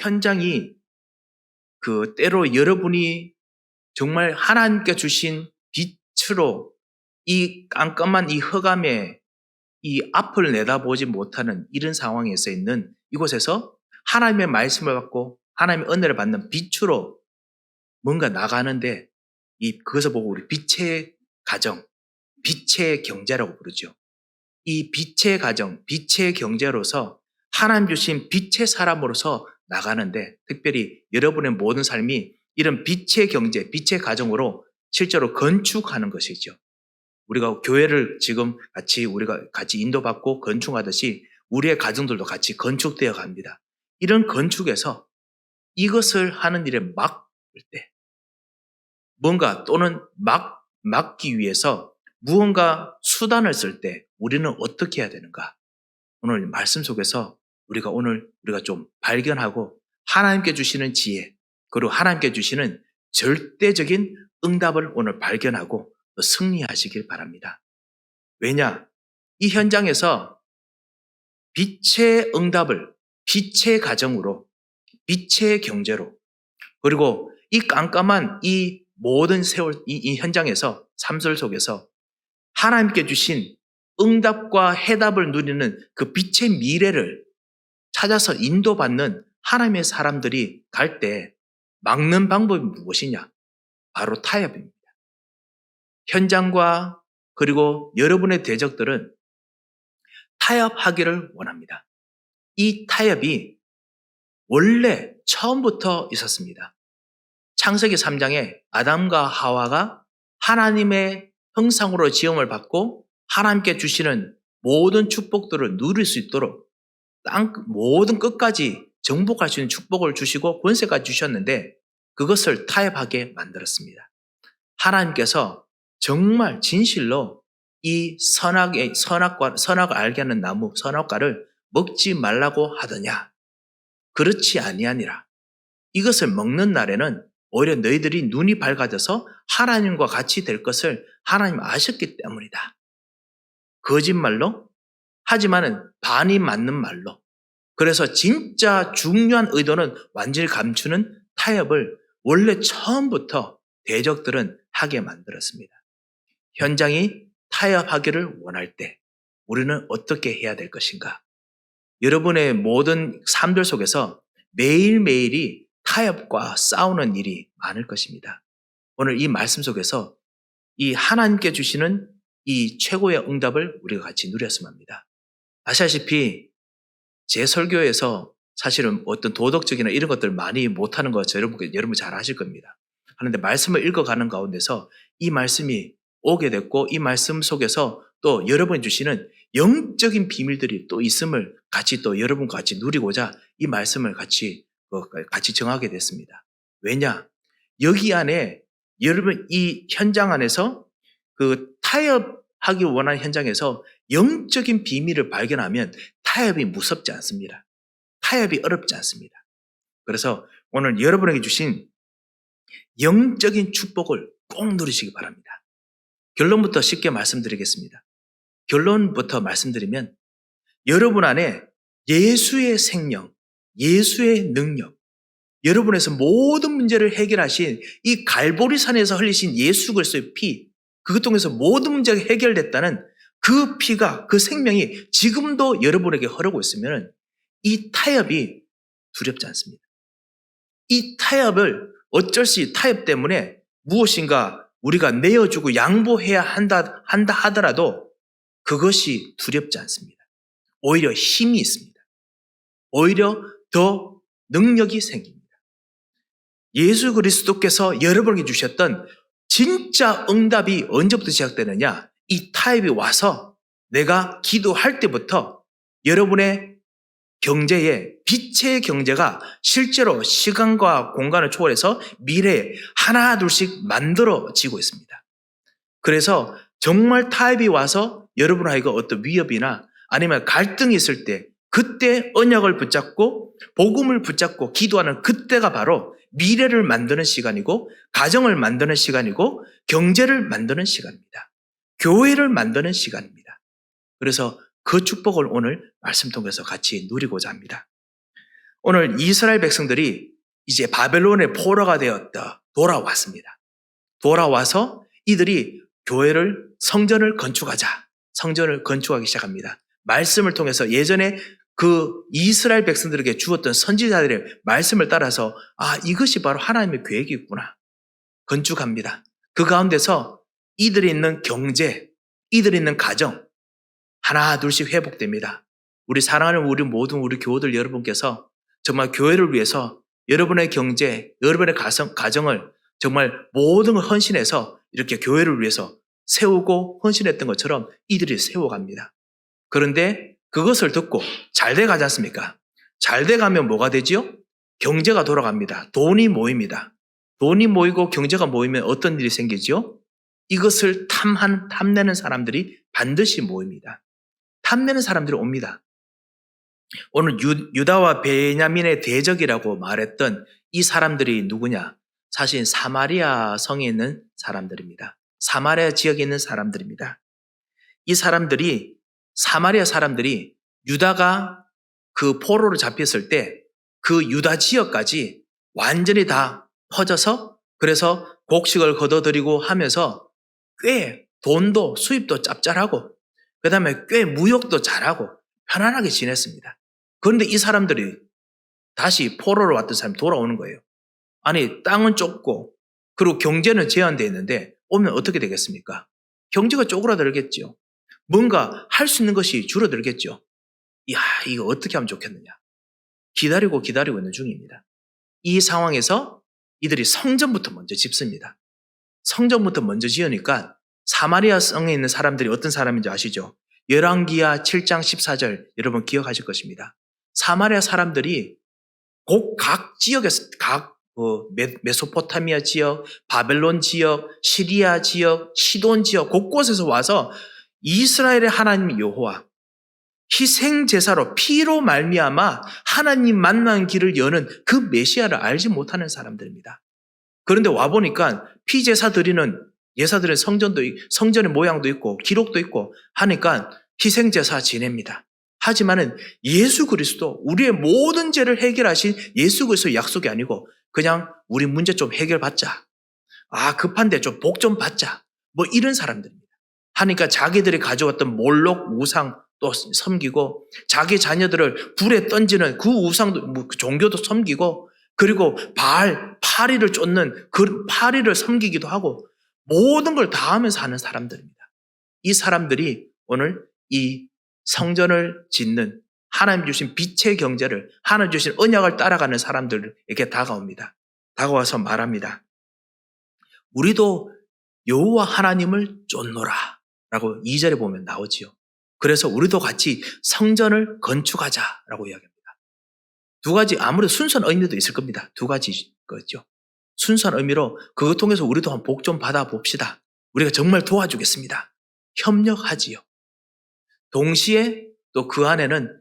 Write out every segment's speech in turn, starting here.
현장이 때로 여러분이 정말 하나님께 주신 빛으로 이 깜깜한 이 흑암에 이 앞을 내다보지 못하는 이런 상황에서 있는 이곳에서 하나님의 말씀을 받고 하나님의 은혜를 받는 빛으로 뭔가 나가는데 그것을 보고 우리 빛의 가정, 빛의 경제라고 부르죠. 이 빛의 가정, 빛의 경제로서 하나님 주신 빛의 사람으로서 나가는데 특별히 여러분의 모든 삶이 이런 빛의 경제, 빛의 가정으로 실제로 건축하는 것이죠. 우리가 교회를 지금 우리가 같이 인도받고 건축하듯이 우리의 가정들도 같이 건축되어 갑니다. 이런 건축에서 이것을 하는 일에 막을 때 뭔가 또는 막기 위해서 무언가 수단을 쓸 때 우리는 어떻게 해야 되는가? 오늘 말씀 속에서 우리가 좀 발견하고 하나님께 주시는 지혜 그리고 하나님께 주시는 절대적인 응답을 오늘 발견하고 승리하시길 바랍니다. 왜냐? 이 현장에서 빛의 응답을 빛의 가정으로 빛의 경제로 그리고 이 깜깜한 이 모든 세월 이 현장에서 삶들 속에서 하나님께 주신 응답과 해답을 누리는 그 빛의 미래를 찾아서 인도받는 하나님의 사람들이 갈 때 막는 방법이 무엇이냐? 바로 타협입니다. 현장과 그리고 여러분의 대적들은 타협하기를 원합니다. 이 타협이 원래 처음부터 있었습니다. 창세기 3장에 아담과 하와가 하나님의 형상으로 지음을 받고 하나님께 주시는 모든 축복들을 누릴 수 있도록 땅 모든 끝까지 정복할 수 있는 축복을 주시고 권세까지 주셨는데 그것을 타협하게 만들었습니다. 하나님께서 정말 진실로 이 선악을 알게 하는 나무 선악과를 먹지 말라고 하더냐? 그렇지 아니하니라. 이것을 먹는 날에는 오히려 너희들이 눈이 밝아져서 하나님과 같이 될 것을 하나님 아셨기 때문이다. 거짓말로 하지만은 반이 맞는 말로. 그래서 진짜 중요한 의도는 완전히 감추는 타협을 원래 처음부터 대적들은 하게 만들었습니다. 현장이 타협하기를 원할 때 우리는 어떻게 해야 될 것인가? 여러분의 모든 삶들 속에서 매일매일이 타협과 싸우는 일이 많을 것입니다. 오늘 이 말씀 속에서 이 하나님께 주시는 이 최고의 응답을 우리가 같이 누렸으면 합니다. 아시다시피 제 설교에서 사실은 어떤 도덕적이나 이런 것들 많이 못하는 거 여러분 잘 아실 겁니다. 그런데 말씀을 읽어가는 가운데서 이 말씀이 오게 됐고 이 말씀 속에서 또 여러분이 주시는 영적인 비밀들이 또 있음을 같이 또 여러분과 같이 누리고자 이 말씀을 같이 정하게 됐습니다. 왜냐? 여기 안에 여러분 이 현장 안에서 타협하기 원하는 현장에서 영적인 비밀을 발견하면 타협이 무섭지 않습니다. 타협이 어렵지 않습니다. 그래서 오늘 여러분에게 주신 영적인 축복을 꼭 누리시기 바랍니다. 결론부터 쉽게 말씀드리겠습니다. 결론부터 말씀드리면 여러분 안에 예수의 생명, 예수의 능력, 여러분에서 모든 문제를 해결하신 이 갈보리산에서 흘리신 예수 그리스도의 피, 그것 통해서 모든 문제가 해결됐다는 그 피가, 그 생명이 지금도 여러분에게 흐르고 있으면 이 타협이 두렵지 않습니다. 이 타협을 어쩔 수 없이 타협 때문에 무엇인가 우리가 내어주고 양보해야 한다 하더라도 그것이 두렵지 않습니다. 오히려 힘이 있습니다. 오히려 더 능력이 생깁니다. 예수 그리스도께서 여러분에게 주셨던 진짜 응답이 언제부터 시작되느냐? 이 타협이 와서 내가 기도할 때부터 여러분의 경제에 빛의 경제가 실제로 시간과 공간을 초월해서 미래에 하나 둘씩 만들어지고 있습니다. 그래서 정말 타협이 와서 여러분에게 어떤 위협이나 아니면 갈등이 있을 때 그때 언약을 붙잡고 복음을 붙잡고 기도하는 그때가 바로 미래를 만드는 시간이고 가정을 만드는 시간이고 경제를 만드는 시간입니다. 교회를 만드는 시간입니다. 그래서 그 축복을 오늘 말씀 통해서 같이 누리고자 합니다. 오늘 이스라엘 백성들이 이제 바벨론의 포로가 되었다 돌아왔습니다. 돌아와서 이들이 교회를 성전을 건축하기 시작합니다. 말씀을 통해서 예전에 그 이스라엘 백성들에게 주었던 선지자들의 말씀을 따라서 이것이 바로 하나님의 계획이구나. 건축합니다. 그 가운데서 이들이 있는 경제, 이들이 있는 가정 하나 둘씩 회복됩니다. 우리 사랑하는 우리 모든 우리 교우들 여러분께서 정말 교회를 위해서 여러분의 경제, 여러분의 가정을 정말 모든 걸 헌신해서 이렇게 교회를 위해서 세우고 헌신했던 것처럼 이들이 세워갑니다. 그런데 그것을 듣고 잘 돼가지 않습니까? 잘 돼가면 뭐가 되지요? 경제가 돌아갑니다. 돈이 모입니다. 돈이 모이고 경제가 모이면 어떤 일이 생기지요? 이것을 탐내는 사람들이 반드시 모입니다. 탐내는 사람들이 옵니다. 오늘 유다와 베냐민의 대적이라고 말했던 이 사람들이 누구냐? 사실 사마리아 성에 있는 사람들입니다. 사마리아 지역에 있는 사람들입니다. 이 사람들이 사마리아 사람들이 유다가 그 포로로 잡혔을 때 그 유다 지역까지 완전히 다 퍼져서 그래서 곡식을 거둬들이고 하면서 꽤 돈도 수입도 짭짤하고 그 다음에 꽤 무역도 잘하고 편안하게 지냈습니다. 그런데 이 사람들이 다시 포로로 왔던 사람이 돌아오는 거예요. 아니 땅은 좁고 그리고 경제는 제한되어 있는데 오면 어떻게 되겠습니까? 경제가 쪼그라들겠죠. 뭔가 할 수 있는 것이 줄어들겠죠. 이거 어떻게 하면 좋겠느냐. 기다리고 있는 중입니다. 이 상황에서 이들이 성전부터 먼저 짓습니다. 성전부터 먼저 지으니까 사마리아 성에 있는 사람들이 어떤 사람인지 아시죠? 열왕기하 7장 14절 여러분 기억하실 것입니다. 사마리아 사람들이 각 지역에서 메소포타미아 지역, 바벨론 지역, 시리아 지역, 시돈 지역 곳곳에서 와서 이스라엘의 하나님 여호와 희생 제사로 피로 말미암아 하나님 만난 길을 여는 그 메시아를 알지 못하는 사람들입니다. 그런데 와 보니까 피 제사 드리는 예사 드리는 성전의 모양도 있고 기록도 있고 하니까 희생 제사 지냅니다. 하지만은 예수 그리스도 우리의 모든 죄를 해결하신 예수 그리스도 약속이 아니고 그냥 우리 문제 좀 해결받자. 급한데 좀 복 좀 받자. 뭐 이런 사람들입니다. 하니까 자기들이 가져왔던 몰록 우상 또 섬기고 자기 자녀들을 불에 던지는 그 우상도 그 종교도 섬기고 그리고 파리를 쫓는 그 파리를 섬기기도 하고 모든 걸 다 하면서 하는 사람들입니다. 이 사람들이 오늘 이 성전을 짓는 하나님 주신 빛의 경제를 하나님 주신 언약을 따라가는 사람들에게 다가옵니다. 다가와서 말합니다. 우리도 여호와 하나님을 쫓노라 라고 2절에 보면 나오지요. 그래서 우리도 같이 성전을 건축하자라고 이야기합니다. 두 가지 아무래도 순수한 의미도 있을 겁니다. 두 가지 거죠. 순수한 의미로 그것 통해서 우리도 한 복 좀 받아봅시다. 우리가 정말 도와주겠습니다. 협력하지요. 동시에 또 그 안에는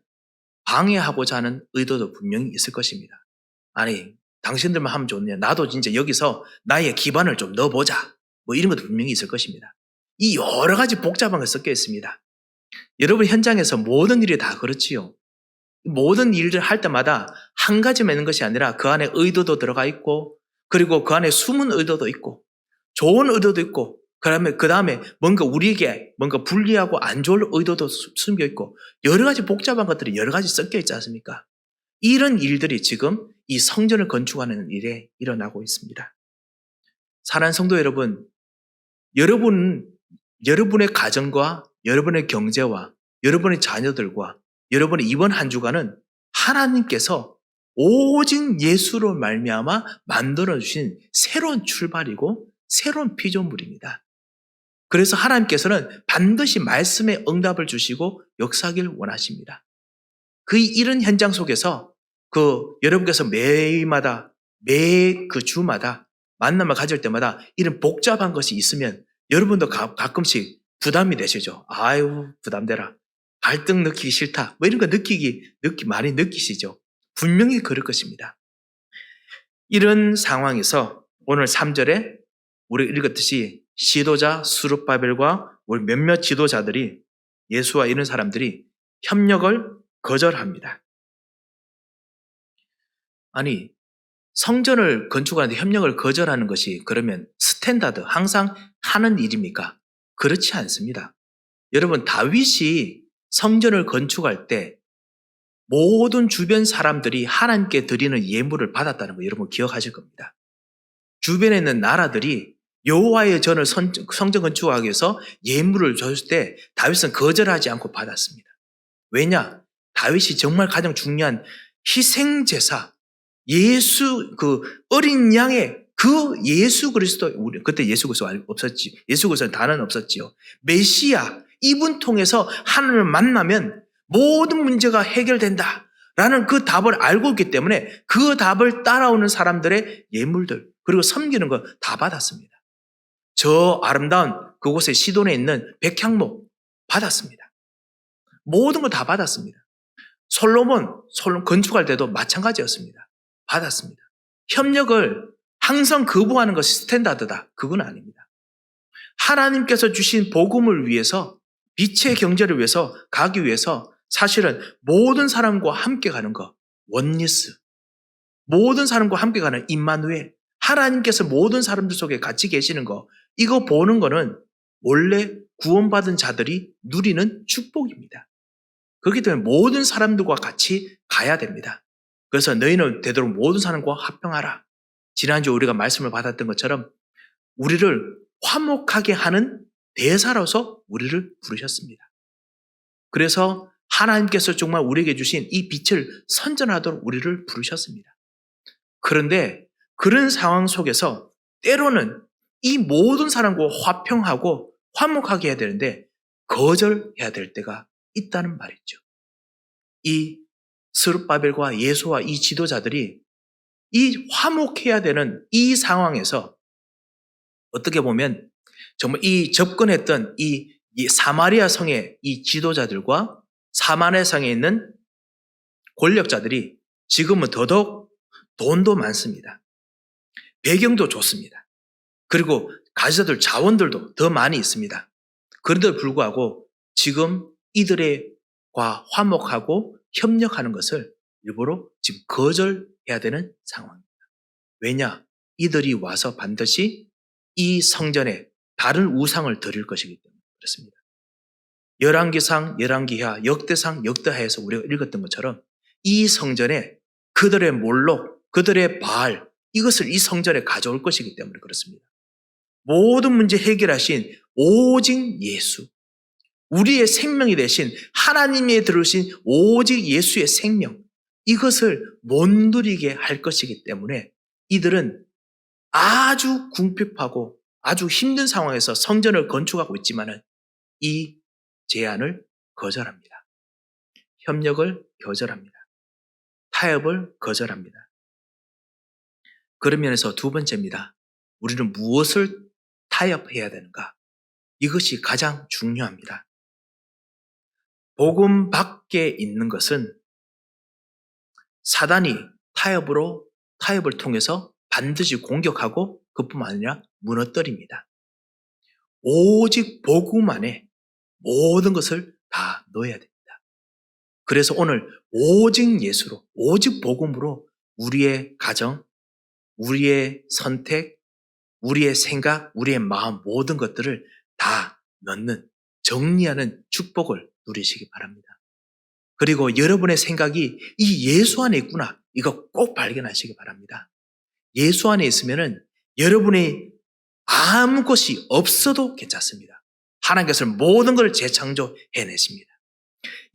방해하고자 하는 의도도 분명히 있을 것입니다. 아니 당신들만 하면 좋네. 나도 진짜 여기서 나의 기반을 좀 넣어보자. 뭐 이런 것도 분명히 있을 것입니다. 이 여러 가지 복잡한 게 섞여 있습니다. 여러분 현장에서 모든 일이 다 그렇지요. 모든 일을 할 때마다 한 가지만 있는 것이 아니라 그 안에 의도도 들어가 있고 그리고 그 안에 숨은 의도도 있고 좋은 의도도 있고 그 다음에 뭔가 우리에게 뭔가 불리하고 안 좋을 의도도 숨겨 있고 여러 가지 복잡한 것들이 여러 가지 섞여 있지 않습니까? 이런 일들이 지금 이 성전을 건축하는 일에 일어나고 있습니다. 사랑하는 성도 여러분, 여러분의 가정과 여러분의 경제와 여러분의 자녀들과 여러분의 이번 한 주간은 하나님께서 오직 예수로 말미암아 만들어주신 새로운 출발이고 새로운 피조물입니다. 그래서 하나님께서는 반드시 말씀에 응답을 주시고 역사하길 원하십니다. 이런 현장 속에서 여러분께서 매 그 주마다 만남을 가질 때마다 이런 복잡한 것이 있으면 여러분도 가끔씩 부담이 되시죠. 아유, 부담되라. 갈등 느끼기 싫다. 뭐 이런 거 많이 느끼시죠. 분명히 그럴 것입니다. 이런 상황에서 오늘 3절에 우리 읽었듯이 지도자 스룹바벨과 우리 몇몇 지도자들이 예수와 이런 사람들이 협력을 거절합니다. 아니, 성전을 건축하는데 협력을 거절하는 것이 그러면 스탠다드, 항상 하는 일입니까? 그렇지 않습니다. 여러분, 다윗이 성전을 건축할 때 모든 주변 사람들이 하나님께 드리는 예물을 받았다는 거 여러분 기억하실 겁니다. 주변에 있는 나라들이 여호와의 전을 성전 건축하기 위해서 예물을 줬을 때 다윗은 거절하지 않고 받았습니다. 왜냐? 다윗이 정말 가장 중요한 희생제사, 그 어린 양의 그 예수 그리스도, 우리 그때 예수 그리스도 없었지. 예수 그리스도는 단어는 없었지요. 메시아, 이분 통해서 하나님을 만나면 모든 문제가 해결된다 라는 그 답을 알고 있기 때문에 그 답을 따라오는 사람들의 예물들 그리고 섬기는 거 다 받았습니다. 저 아름다운 그곳에 시돈에 있는 백향목 받았습니다. 모든 걸 다 받았습니다. 솔로몬 건축할 때도 마찬가지였습니다. 받았습니다. 협력을 항상 거부하는 것이 스탠다드다. 그건 아닙니다. 하나님께서 주신 복음을 위해서, 빛의 경제를 위해서 가기 위해서 사실은 모든 사람과 함께 가는 것, 원리스, 모든 사람과 함께 가는 임마누엘, 하나님께서 모든 사람들 속에 같이 계시는 거, 이거 보는 거는 원래 구원받은 자들이 누리는 축복입니다. 그렇기 때문에 모든 사람들과 같이 가야 됩니다. 그래서 너희는 되도록 모든 사람과 합평하라. 지난주 우리가 말씀을 받았던 것처럼 우리를 화목하게 하는 대사로서 우리를 부르셨습니다. 그래서 하나님께서 정말 우리에게 주신 이 빛을 선전하도록 우리를 부르셨습니다. 그런데 그런 상황 속에서 때로는 이 모든 사람과 화평하고 화목하게 해야 되는데 거절해야 될 때가 있다는 말이죠. 이 스룹바벨과 예수와 이 지도자들이 이 화목해야 되는 이 상황에서 어떻게 보면 정말 이 접근했던 이 사마리아 성의 이 지도자들과 사마리아 성에 있는 권력자들이 지금은 더더욱 돈도 많습니다. 배경도 좋습니다. 그리고 가지들 자원들도 더 많이 있습니다. 그런데도 불구하고 지금 이들과 화목하고 협력하는 것을 일부러 지금 거절해야 되는 상황입니다. 왜냐? 이들이 와서 반드시 이 성전에 다른 우상을 드릴 것이기 때문에 그렇습니다. 열왕기상, 열왕기하, 역대상, 역대하에서 우리가 읽었던 것처럼 이 성전에 그들의 몰록, 그들의 바알, 이것을 이 성전에 가져올 것이기 때문에 그렇습니다. 모든 문제 해결하신 오직 예수, 우리의 생명이 되신 하나님이 들으신 오직 예수의 생명, 이것을 못 누리게 할 것이기 때문에 이들은 아주 궁핍하고 아주 힘든 상황에서 성전을 건축하고 있지만은 이 제안을 거절합니다. 협력을 거절합니다. 타협을 거절합니다. 그런 면에서 두 번째입니다. 우리는 무엇을 타협해야 되는가? 이것이 가장 중요합니다. 복음 밖에 있는 것은 사단이 타협을 통해서 반드시 공격하고 그뿐만 아니라 무너뜨립니다. 오직 복음 안에 모든 것을 다 넣어야 됩니다. 그래서 오늘 오직 예수로, 오직 복음으로 우리의 가정, 우리의 선택, 우리의 생각, 우리의 마음 모든 것들을 다 넣는, 정리하는 축복을 누리시기 바랍니다. 그리고 여러분의 생각이 이 예수 안에 있구나, 이거 꼭 발견하시기 바랍니다. 예수 안에 있으면은 여러분의 아무 것이 없어도 괜찮습니다. 하나님께서 모든 걸 재창조해내십니다.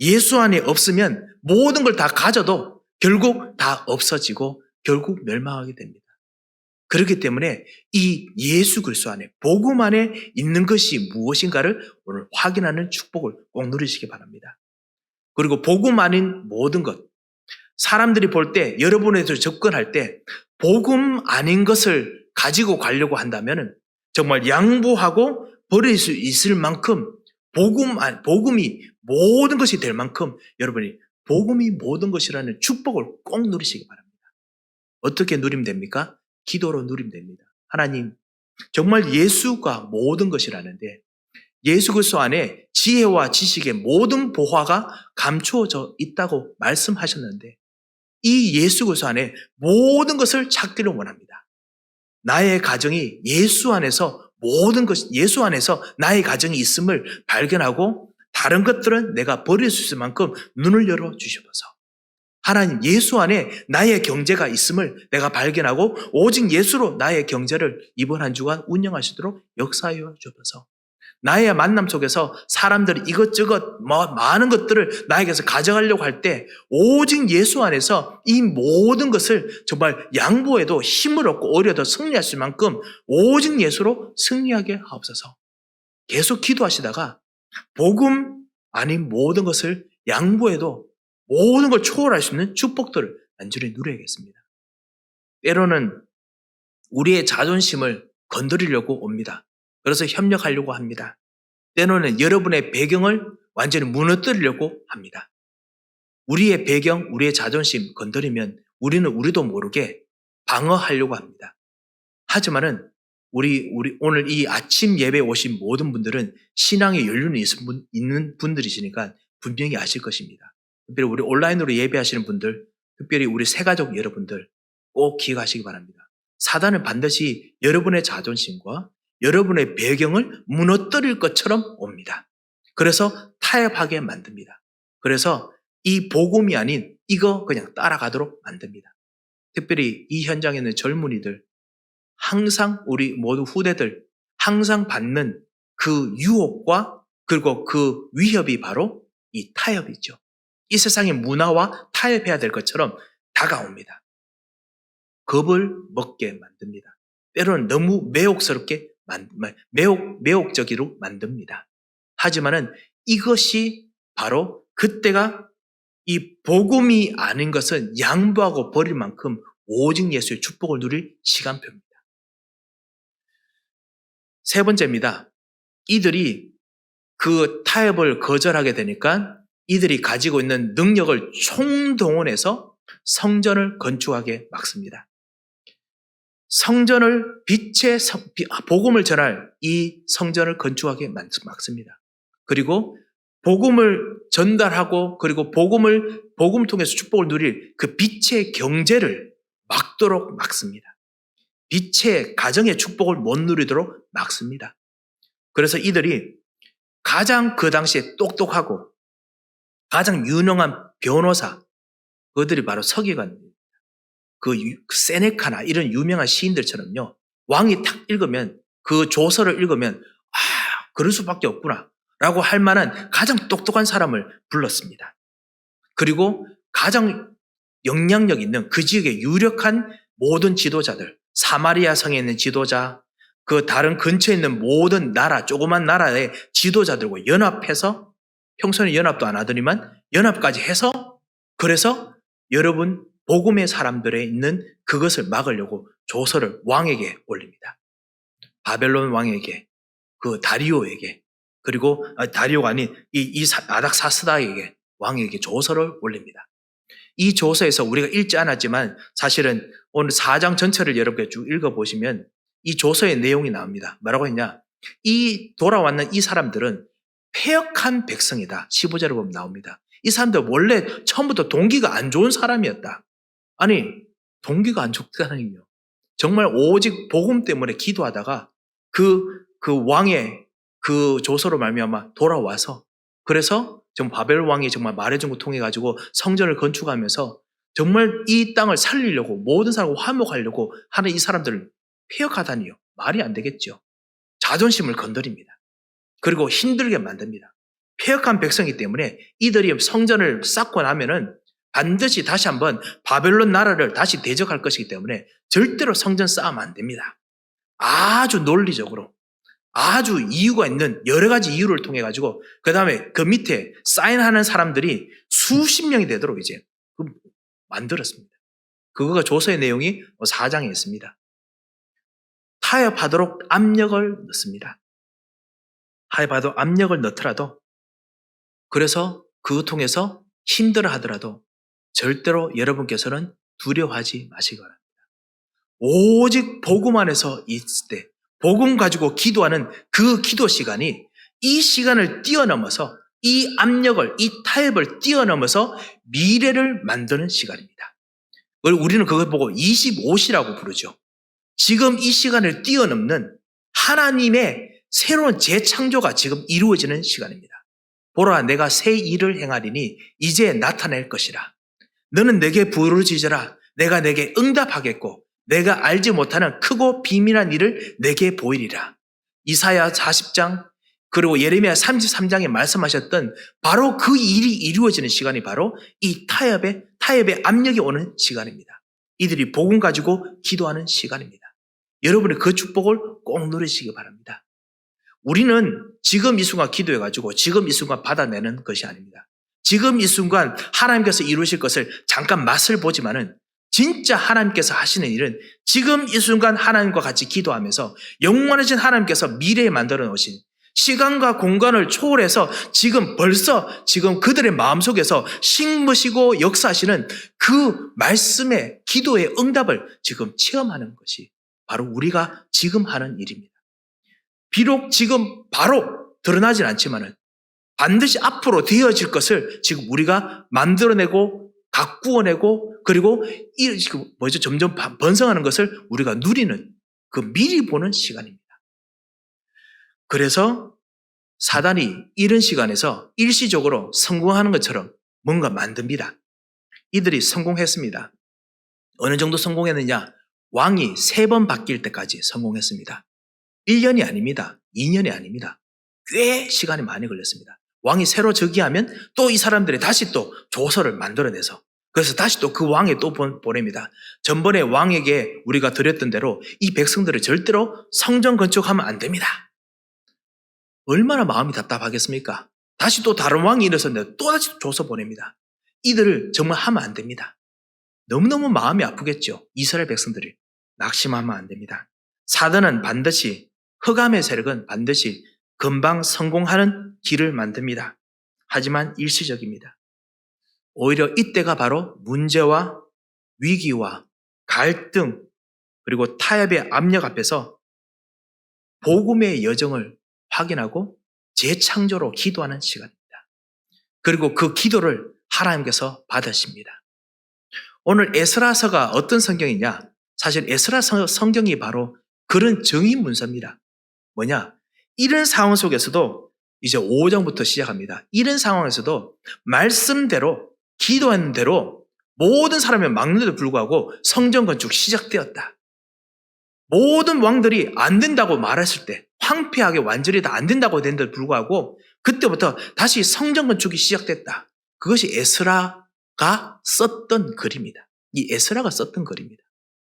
예수 안에 없으면 모든 걸 다 가져도 결국 다 없어지고 결국 멸망하게 됩니다. 그렇기 때문에 이 예수 그리스도 안에, 복음 안에 있는 것이 무엇인가를 오늘 확인하는 축복을 꼭 누리시기 바랍니다. 그리고 복음 아닌 모든 것, 사람들이 볼 때, 여러분에서 접근할 때 복음 아닌 것을 가지고 가려고 한다면 정말 양보하고 버릴 수 있을 만큼 복음이 모든 것이 될 만큼 여러분이 복음이 모든 것이라는 축복을 꼭 누리시기 바랍니다. 어떻게 누리면 됩니까? 기도로 누리면 됩니다. 하나님, 정말 예수가 모든 것이라는데 예수 그리스도 안에 지혜와 지식의 모든 보화가 감추어져 있다고 말씀하셨는데 이 예수 그리스도 안에 모든 것을 찾기를 원합니다. 나의 가정이 예수 안에서 모든 것, 예수 안에서 나의 가정이 있음을 발견하고 다른 것들은 내가 버릴 수 있을 만큼 눈을 열어 주셔서 하나님 예수 안에 나의 경제가 있음을 내가 발견하고 오직 예수로 나의 경제를 이번 한 주간 운영하시도록 역사하여 주셔서 나의 만남 속에서 사람들이 이것저것 많은 것들을 나에게서 가져가려고 할 때 오직 예수 안에서 이 모든 것을 정말 양보해도 힘을 얻고 오히려 더 승리할 수 있을 만큼 오직 예수로 승리하게 하옵소서. 계속 기도하시다가 복음 아닌 모든 것을 양보해도 모든 걸 초월할 수 있는 축복들을 간절히 누려야겠습니다. 때로는 우리의 자존심을 건드리려고 옵니다. 그래서 협력하려고 합니다. 때로는 여러분의 배경을 완전히 무너뜨리려고 합니다. 우리의 배경, 우리의 자존심 건드리면 우리는 우리도 모르게 방어하려고 합니다. 하지만은 우리 오늘 이 아침 예배에 오신 모든 분들은 신앙의 연륜이 있는 분들이시니까 분명히 아실 것입니다. 특별히 우리 온라인으로 예배하시는 분들, 특별히 우리 새가족 여러분들 꼭 기억하시기 바랍니다. 사단은 반드시 여러분의 자존심과 여러분의 배경을 무너뜨릴 것처럼 옵니다. 그래서 타협하게 만듭니다. 그래서 이 복음이 아닌 이거 그냥 따라가도록 만듭니다. 특별히 이 현장에 있는 젊은이들, 항상 우리 모두 후대들 항상 받는 그 유혹과 그리고 그 위협이 바로 이 타협이죠. 이 세상의 문화와 타협해야 될 것처럼 다가옵니다. 겁을 먹게 만듭니다. 때로는 너무 매혹적으로 만듭니다. 하지만은 이것이 바로 그때가 이 복음이 아닌 것은 양보하고 버릴 만큼 오직 예수의 축복을 누릴 시간표입니다. 세 번째입니다. 이들이 그 타협을 거절하게 되니까 이들이 가지고 있는 능력을 총동원해서 성전을 건축하게 막습니다. 성전을 복음을 전할 이 성전을 건축하게 막습니다. 그리고 복음을 전달하고 그리고 복음 통해서 축복을 누릴 그 빛의 경제를 막도록 막습니다. 빛의 가정의 축복을 못 누리도록 막습니다. 그래서 이들이 가장 그 당시에 똑똑하고 가장 유능한 변호사, 그들이 바로 서기관입니다. 그 세네카나 이런 유명한 시인들처럼요. 왕이 탁 읽으면 그 조서를 읽으면 그럴 수밖에 없구나 라고 할 만한 가장 똑똑한 사람을 불렀습니다. 그리고 가장 영향력 있는 그 지역의 유력한 모든 지도자들, 사마리아 성에 있는 지도자, 그 다른 근처에 있는 모든 나라, 조그만 나라의 지도자들과 연합해서 평소에는 연합도 안 하더니만 연합까지 해서 그래서 여러분 복음의 사람들에 있는 그것을 막으려고 조서를 왕에게 올립니다. 바벨론 왕에게, 그 다리오에게, 그리고 다리오가 아닌 이 아닥사스다에게 왕에게 조서를 올립니다. 이 조서에서 우리가 읽지 않았지만 사실은 오늘 4장 전체를 여러분께 쭉 읽어보시면 이 조서의 내용이 나옵니다. 뭐라고 했냐? 이 돌아왔는 이 사람들은 패역한 백성이다. 15절에 보면 나옵니다. 이 사람들 원래 처음부터 동기가 안 좋은 사람이었다. 아니, 동기가 안 좋다는요. 정말 오직 복음 때문에 기도하다가 그 왕의 그 조서로 말미암아 돌아와서 그래서 정말 바벨 왕이 정말 말해준 거 통해 가지고 성전을 건축하면서 정말 이 땅을 살리려고 모든 사람을 화목하려고 하는 이 사람들을 폐역하다니요. 말이 안 되겠죠. 자존심을 건드립니다. 그리고 힘들게 만듭니다. 폐역한 백성이기 때문에 이들이 성전을 쌓고 나면은 반드시 다시 한번 바벨론 나라를 다시 대적할 것이기 때문에 절대로 성전 쌓으면 안 됩니다. 아주 논리적으로 아주 이유가 있는 여러 가지 이유를 통해 가지고 그 다음에 그 밑에 사인하는 사람들이 수십 명이 되도록 이제 만들었습니다. 그거가 조서의 내용이 4장에 있습니다. 타협하도록 압력을 넣습니다. 타협하도록 압력을 넣더라도 그래서 그 통해서 힘들어 하더라도 절대로 여러분께서는 두려워하지 마시기 바랍니다. 오직 복음 안에서 있을 때 복음 가지고 기도하는 그 기도 시간이 이 시간을 뛰어넘어서 이 압력을, 이 타협을 뛰어넘어서 미래를 만드는 시간입니다. 우리는 그걸 보고 25시라고 부르죠. 지금 이 시간을 뛰어넘는 하나님의 새로운 재창조가 지금 이루어지는 시간입니다. 보라, 내가 새 일을 행하리니 이제 나타낼 것이라. 너는 내게 부르짖으라. 내가 내게 응답하겠고 내가 알지 못하는 크고 비밀한 일을 내게 보이리라. 이사야 40장 그리고 예레미야 33장에 말씀하셨던 바로 그 일이 이루어지는 시간이 바로 이 타협의 압력이 오는 시간입니다. 이들이 복음 가지고 기도하는 시간입니다. 여러분이 그 축복을 꼭 누리시기 바랍니다. 우리는 지금 이 순간 기도해가지고 지금 이 순간 받아내는 것이 아닙니다. 지금 이 순간 하나님께서 이루실 것을 잠깐 맛을 보지만은 진짜 하나님께서 하시는 일은 지금 이 순간 하나님과 같이 기도하면서 영원하신 하나님께서 미래에 만들어 놓으신 시간과 공간을 초월해서 벌써 그들의 마음속에서 심으시고 역사하시는 그 말씀의 기도의 응답을 지금 체험하는 것이 바로 우리가 지금 하는 일입니다. 비록 지금 바로 드러나진 않지만은 반드시 앞으로 되어질 것을 지금 우리가 만들어내고 가꾸어내고 그리고 점점 번성하는 것을 우리가 누리는 그 미리 보는 시간입니다. 그래서 사단이 이런 시간에서 일시적으로 성공하는 것처럼 뭔가 만듭니다. 이들이 성공했습니다. 어느 정도 성공했느냐? 왕이 3번 바뀔 때까지 성공했습니다. 1년이 아닙니다. 2년이 아닙니다. 꽤 시간이 많이 걸렸습니다. 왕이 새로 즉위하면 또 이 사람들이 다시 또 조서를 만들어내서 그래서 다시 또 그 왕에 또 보냅니다. 전번에 왕에게 우리가 드렸던 대로 이 백성들을 절대로 성전 건축하면 안 됩니다. 얼마나 마음이 답답하겠습니까? 다시 또 다른 왕이 일어섰는데 또 다시 조서 보냅니다. 이들을 정말 하면 안 됩니다. 너무너무 마음이 아프겠죠. 이스라엘 백성들이 낙심하면 안 됩니다. 사단은 반드시 흑암의 세력은 반드시 금방 성공하는 길을 만듭니다. 하지만 일시적입니다. 오히려 이때가 바로 문제와 위기와 갈등 그리고 타협의 압력 앞에서 복음의 여정을 확인하고 재창조로 기도하는 시간입니다. 그리고 그 기도를 하나님께서 받으십니다. 오늘 에스라서가 어떤 성경이냐? 사실 에스라 성경이 바로 그런 정의 문서입니다. 뭐냐? 이런 상황 속에서도 이제 5장부터 시작합니다. 이런 상황에서도 말씀대로 기도하는 대로 모든 사람이 막는데도 불구하고 성전 건축 시작되었다. 모든 왕들이 안 된다고 말했을 때 황폐하게 완전히 다 안 된다고 된데도 불구하고 그때부터 다시 성전 건축이 시작됐다. 그것이 에스라가 썼던 글입니다. 이 에스라가 썼던 글입니다.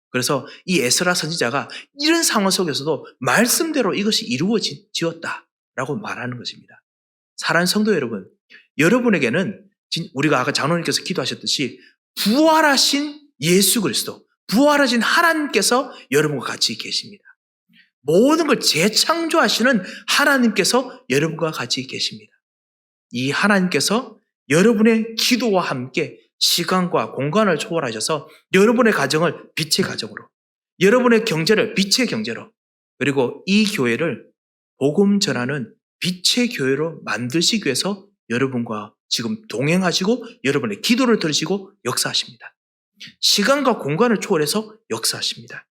그래서 이 에스라 선지자가 이런 상황 속에서도 말씀대로 이것이 이루어지었다라고 말하는 것입니다. 사랑하는 성도 여러분, 여러분에게는 우리가 아까 장로님께서 기도하셨듯이 부활하신 예수 그리스도, 부활하신 하나님께서 여러분과 같이 계십니다. 모든 걸 재창조하시는 하나님께서 여러분과 같이 계십니다. 이 하나님께서 여러분의 기도와 함께 시간과 공간을 초월하셔서 여러분의 가정을 빛의 가정으로, 여러분의 경제를 빛의 경제로, 그리고 이 교회를 복음 전하는 빛의 교회로 만드시기 위해서 여러분과 지금 동행하시고 여러분의 기도를 들으시고 역사하십니다. 시간과 공간을 초월해서 역사하십니다.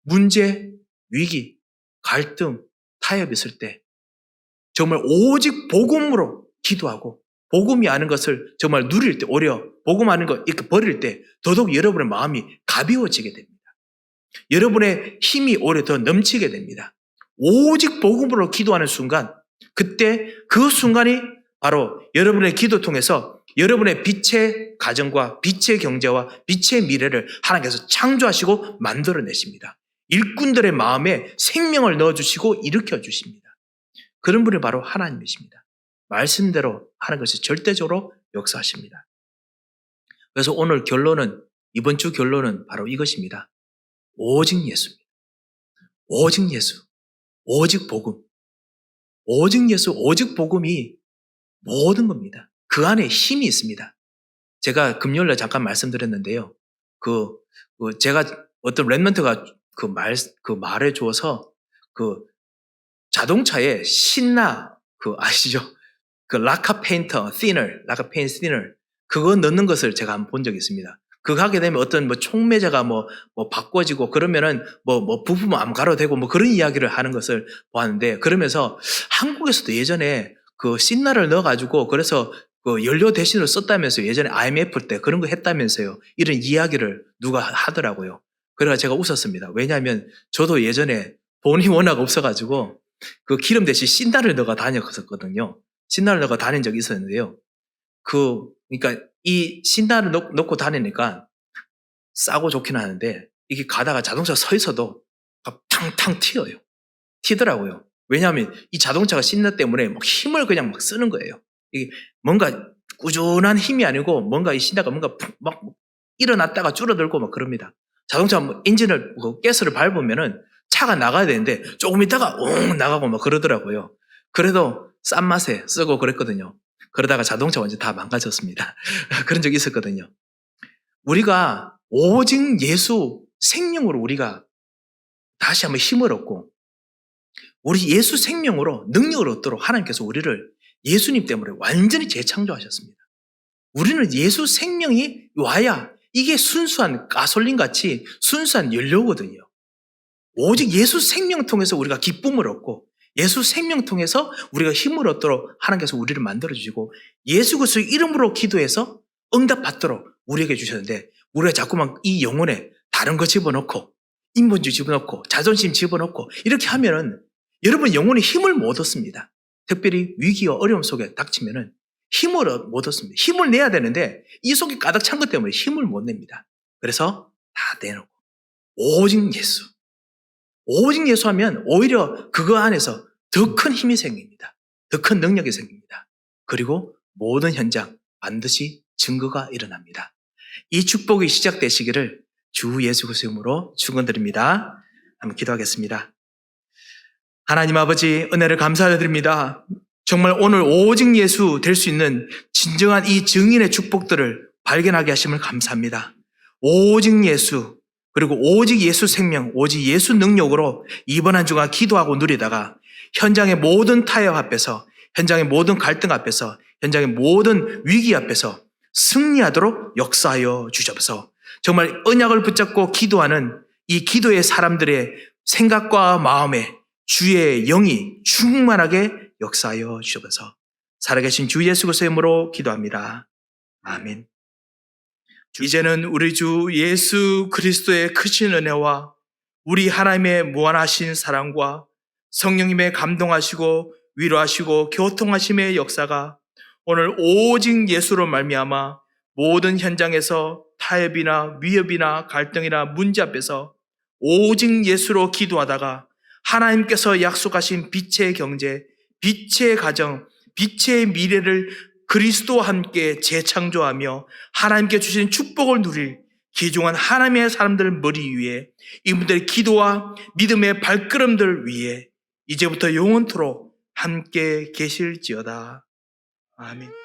문제, 위기, 갈등, 타협이 있을 때 정말 오직 복음으로 기도하고 복음이 아는 것을 정말 누릴 때 오히려 복음 아는 것 이렇게 버릴 때 더더욱 여러분의 마음이 가벼워지게 됩니다. 여러분의 힘이 오히려 더 넘치게 됩니다. 오직 복음으로 기도하는 순간 그때 그 순간이 바로 여러분의 기도 통해서 여러분의 빛의 가정과 빛의 경제와 빛의 미래를 하나님께서 창조하시고 만들어내십니다. 일꾼들의 마음에 생명을 넣어주시고 일으켜주십니다. 그런 분이 바로 하나님이십니다. 말씀대로 하는 것이 절대적으로 역사하십니다. 그래서 오늘 이번 주 결론은 바로 이것입니다. 오직 예수입니다. 오직 예수, 오직 복음. 오직 예수, 오직 복음이 모든 겁니다. 그 안에 힘이 있습니다. 제가 금요일에 잠깐 말씀드렸는데요. 제가 어떤 랩런트가 그 말해 주어서 자동차에 신나, 아시죠? 라카 페인트 티너 그거 넣는 것을 제가 한번 본 적이 있습니다. 그거 하게 되면 어떤 뭐 촉매제가 뭐 바꿔지고 그러면은 부품을 안 가로 되고 뭐 그런 이야기를 하는 것을 보았는데, 그러면서 한국에서도 예전에 그 신나를 넣어가지고 그래서 그 연료 대신으로 썼다면서요. 예전에 IMF 때 그런 거 했다면서요. 이런 이야기를 누가 하더라고요. 그래서 제가 웃었습니다. 왜냐하면 저도 예전에 돈이 워낙 없어가지고 그 기름 대신 신나를 넣어 다녔었거든요. 신나를 넣어 다닌 적이 있었는데요. 그러니까 이 신나를 넣고 다니니까 싸고 좋긴 하는데 이게 가다가 자동차 서 있어도 막 탕탕 튀어요. 튀더라고요. 왜냐하면 이 자동차가 신나 때문에 막 힘을 그냥 막 쓰는 거예요. 이게 뭔가 꾸준한 힘이 아니고 뭔가 이 신나가 뭔가 막 일어났다가 줄어들고 막 그럽니다. 자동차 엔진을 가스를 밟으면은 차가 나가야 되는데 조금 있다가 옹 나가고 막 그러더라고요. 그래도 싼 맛에 쓰고 그랬거든요. 그러다가 자동차 완전 다 망가졌습니다. 그런 적이 있었거든요. 우리가 오직 예수 생명으로 우리가 다시 한번 힘을 얻고 우리 예수 생명으로 능력을 얻도록 하나님께서 우리를 예수님 때문에 완전히 재창조하셨습니다. 우리는 예수 생명이 와야 이게 순수한 가솔린같이 순수한 연료거든요. 오직 예수 생명 통해서 우리가 기쁨을 얻고 예수 생명 통해서 우리가 힘을 얻도록 하나님께서 우리를 만들어주시고 예수 그리스도의 이름으로 기도해서 응답받도록 우리에게 주셨는데, 우리가 자꾸만 이 영혼에 다른 거 집어넣고 인본주의 집어넣고 자존심 집어넣고 이렇게 하면은 여러분 영혼이 힘을 못 얻습니다. 특별히 위기와 어려움 속에 닥치면은 힘을 못 얻습니다. 힘을 내야 되는데 이 속에 가득 찬 것 때문에 힘을 못 냅니다. 그래서 다 내놓고 오직 예수. 오직 예수 하면 오히려 그거 안에서 더 큰 힘이 생깁니다. 더 큰 능력이 생깁니다. 그리고 모든 현장 반드시 증거가 일어납니다. 이 축복이 시작되시기를 주 예수 그리스도의 이름으로 축원드립니다. 한번 기도하겠습니다. 하나님 아버지, 은혜를 감사드립니다. 정말 오늘 오직 예수 될 수 있는 진정한 이 증인의 축복들을 발견하게 하심을 감사합니다. 오직 예수, 그리고 오직 예수 생명, 오직 예수 능력으로 이번 한 주간 기도하고 누리다가 현장의 모든 타협 앞에서, 현장의 모든 갈등 앞에서, 현장의 모든 위기 앞에서 승리하도록 역사하여 주셔서 정말 언약을 붙잡고 기도하는 이 기도의 사람들의 생각과 마음에 주의 영이 충만하게 역사하여 주셔서 살아계신 주 예수 그리스도의 이름으로 기도합니다. 아멘. 이제는 우리 주 예수 그리스도의 크신 은혜와 우리 하나님의 무한하신 사랑과 성령님의 감동하시고 위로하시고 교통하심의 역사가 오늘 오직 예수로 말미암아 모든 현장에서 타협이나 위협이나 갈등이나 문제 앞에서 오직 예수로 기도하다가 하나님께서 약속하신 빛의 경제, 빛의 가정, 빛의 미래를 그리스도와 함께 재창조하며 하나님께 주신 축복을 누릴 귀중한 하나님의 사람들 머리 위에 이분들의 기도와 믿음의 발걸음들 위에 이제부터 영원토록 함께 계실지어다. 아멘.